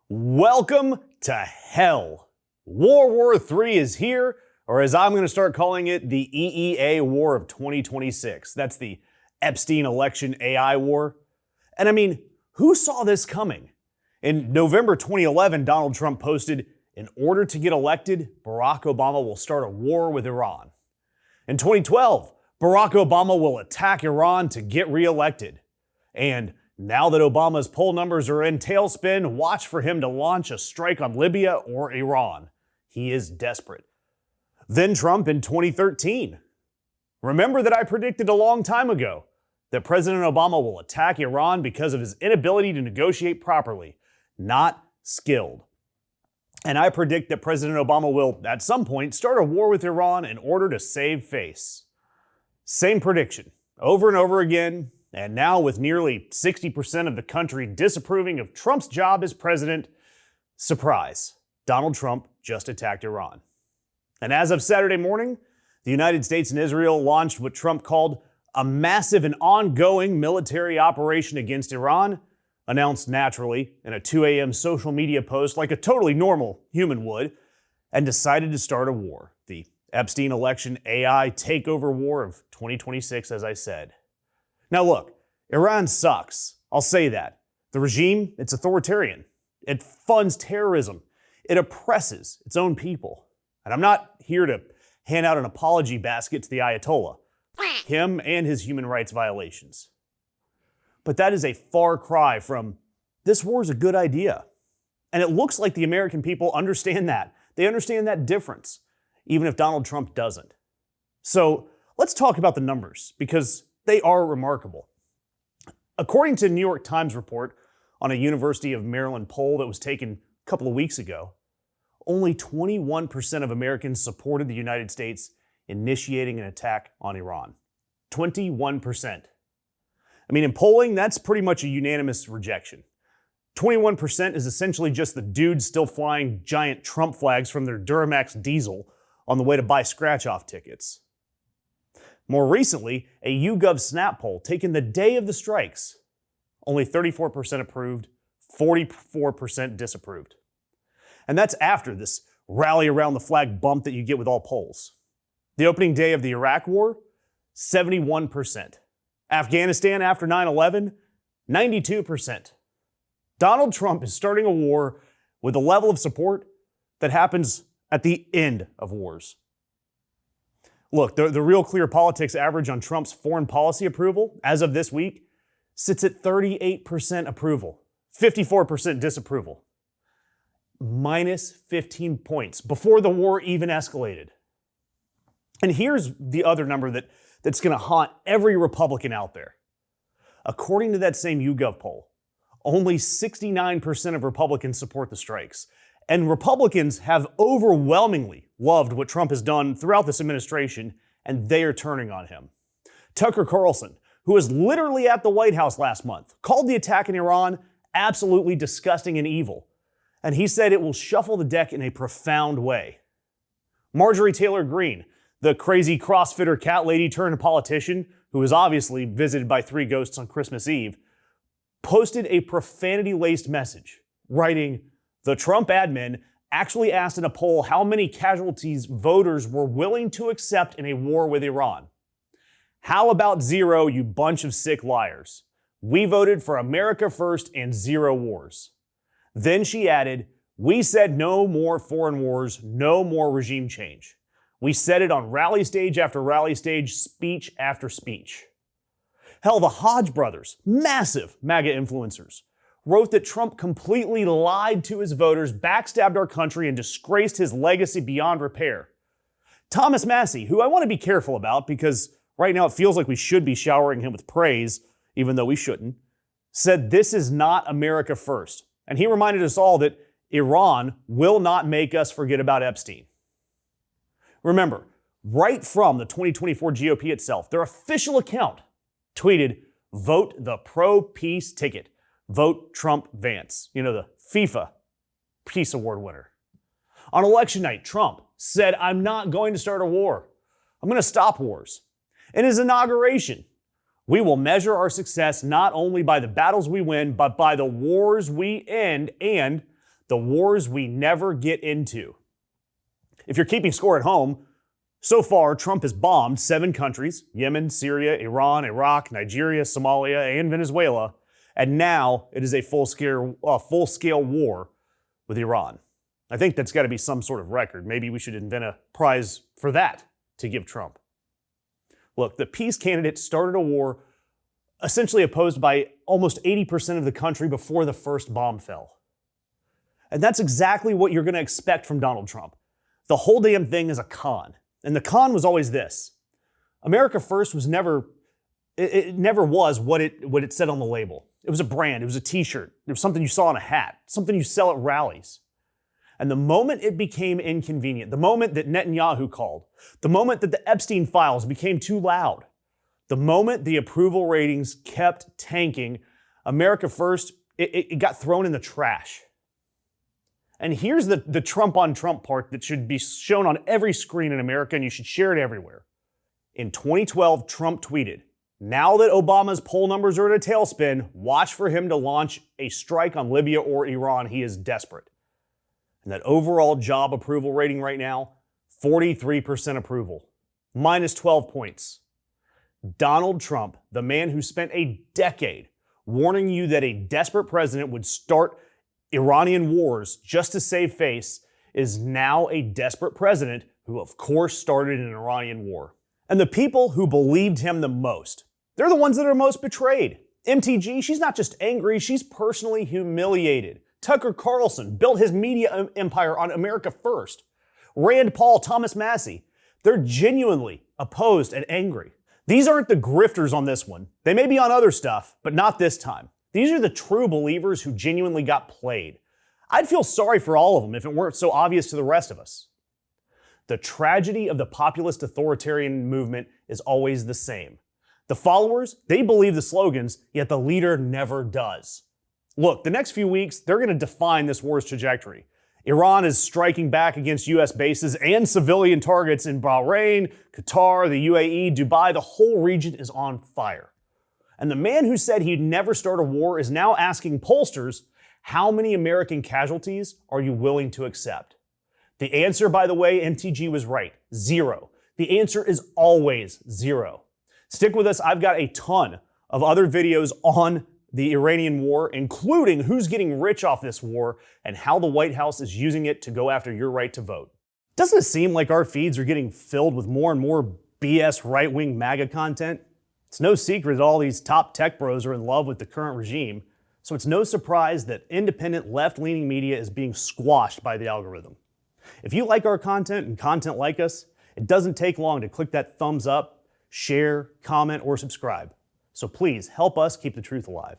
Welcome to hell. World War III is here, or as I'm going to start calling it, the EEA War of 2026. That's the Epstein election AI war. And I mean, who saw this coming? In November 2011, Donald Trump posted, "In order to get elected, Barack Obama will start a war with Iran." In 2012, Barack Obama will attack Iran to get reelected. And now that Obama's poll numbers are in tailspin, watch for him to launch a strike on Libya or Iran. He is desperate. Then Trump in 2013. Remember that I predicted a long time ago that President Obama will attack Iran because of his inability to negotiate properly, not skilled. And I predict that President Obama will, at some point, start a war with Iran in order to save face. Same prediction, over and over again. And now, with nearly 60% of the country disapproving of Trump's job as president, surprise, Donald Trump just attacked Iran. And as of Saturday morning, the United States and Israel launched what Trump called a massive and ongoing military operation against Iran, announced naturally in a 2 a.m. social media post like a totally normal human would, and decided to start a war. The Epstein election AI takeover war of 2026, as I said. Now look, Iran sucks. I'll say that. The regime, it's authoritarian. It funds terrorism. It oppresses its own people. And I'm not here to hand out an apology basket to the Ayatollah, him and his human rights violations. But that is a far cry from, this war is a good idea. And it looks like the American people understand that. They understand that difference, even if Donald Trump doesn't. So let's talk about the numbers, because they are remarkable. According to a New York Times report on a University of Maryland poll that was taken a couple of weeks ago, only 21% of Americans supported the United States initiating an attack on Iran. 21%. I mean, in polling, that's pretty much a unanimous rejection. 21% is essentially just the dudes still flying giant Trump flags from their Duramax diesel on the way to buy scratch-off tickets. More recently, a YouGov Snap poll taken the day of the strikes, only 34% approved, 44% disapproved. And that's after this rally around the flag bump that you get with all polls. The opening day of the Iraq War, 71%. Afghanistan after 9/11, 92%. Donald Trump is starting a war with a level of support that happens at the end of wars. Look, the Real Clear Politics average on Trump's foreign policy approval, as of this week, sits at 38% approval, 54% disapproval. Minus 15 points before the war even escalated. And here's the other number that's going to haunt every Republican out there. According to that same YouGov poll, only 69% of Republicans support the strikes. And Republicans have overwhelmingly loved what Trump has done throughout this administration, and they are turning on him. Tucker Carlson, who was literally at the White House last month, called the attack in Iran absolutely disgusting and evil. And he said it will shuffle the deck in a profound way. Marjorie Taylor Greene, the crazy CrossFitter cat lady turned politician, who was obviously visited by 3 ghosts on Christmas Eve, posted a profanity-laced message, writing, "The Trump admin actually asked in a poll how many casualties voters were willing to accept in a war with Iran. How about 0, you bunch of sick liars? We voted for America first and 0 wars." Then she added, "We said no more foreign wars, no more regime change. We said it on rally stage after rally stage, speech after speech." Hell, the Hodge brothers, massive MAGA influencers, wrote that Trump completely lied to his voters, backstabbed our country, and disgraced his legacy beyond repair. Thomas Massie, who I want to be careful about because right now it feels like we should be showering him with praise, even though we shouldn't, said this is not America first. And he reminded us all that Iran will not make us forget about Epstein. Remember, right from the 2024 GOP itself, their official account tweeted, "Vote the pro-peace ticket. Vote Trump Vance." You know, the FIFA Peace Award winner. On election night, Trump said, "I'm not going to start a war. I'm going to stop wars." In his inauguration, "We will measure our success not only by the battles we win, but by the wars we end and the wars we never get into. If you're keeping score at home, so far Trump has bombed 7 countries: Yemen, Syria, Iran, Iraq, Nigeria, Somalia, and Venezuela. And now it is a full-scale war with Iran. I think that's got to be some sort of record. Maybe we should invent a prize for that to give Trump. Look, the peace candidate started a war essentially opposed by almost 80% of the country before the first bomb fell. And that's exactly what you're going to expect from Donald Trump. The whole damn thing is a con. And the con was always this: America First was never, it never was what it said on the label. It was a brand, it was a t-shirt, it was something you saw on a hat, something you sell at rallies. And the moment it became inconvenient, the moment that Netanyahu called, the moment that the Epstein files became too loud, the moment the approval ratings kept tanking, America First, it got thrown in the trash. And here's the Trump on Trump part that should be shown on every screen in America, and you should share it everywhere. In 2012, Trump tweeted, "Now that Obama's poll numbers are in a tailspin, watch for him to launch a strike on Libya or Iran. He is desperate." And that overall job approval rating right now, 43% approval, minus 12 points. Donald Trump, the man who spent a decade warning you that a desperate president would start Iranian wars just to save face, is now a desperate president who, of course, started an Iranian war. And the people who believed him the most, they're the ones that are most betrayed. MTG, she's not just angry, she's personally humiliated. Tucker Carlson built his media empire on America First. Rand Paul, Thomas Massie, they're genuinely opposed and angry. These aren't the grifters on this one. They may be on other stuff, but not this time. These are the true believers who genuinely got played. I'd feel sorry for all of them if it weren't so obvious to the rest of us. The tragedy of the populist authoritarian movement is always the same. The followers, they believe the slogans, yet the leader never does. Look, the next few weeks, they're going to define this war's trajectory. Iran is striking back against U.S. bases and civilian targets in Bahrain, Qatar, the UAE, Dubai. The whole region is on fire. And the man who said he'd never start a war is now asking pollsters, how many American casualties are you willing to accept? The answer, by the way, MTG was right, 0. The answer is always 0. Stick with us, I've got a ton of other videos on the Iranian war, including who's getting rich off this war and how the White House is using it to go after your right to vote. Doesn't it seem like our feeds are getting filled with more and more BS right-wing MAGA content? It's no secret that all these top tech bros are in love with the current regime, so it's no surprise that independent left-leaning media is being squashed by the algorithm. If you like our content and content like us, it doesn't take long to click that thumbs up, share, comment, or subscribe. So please help us keep the truth alive.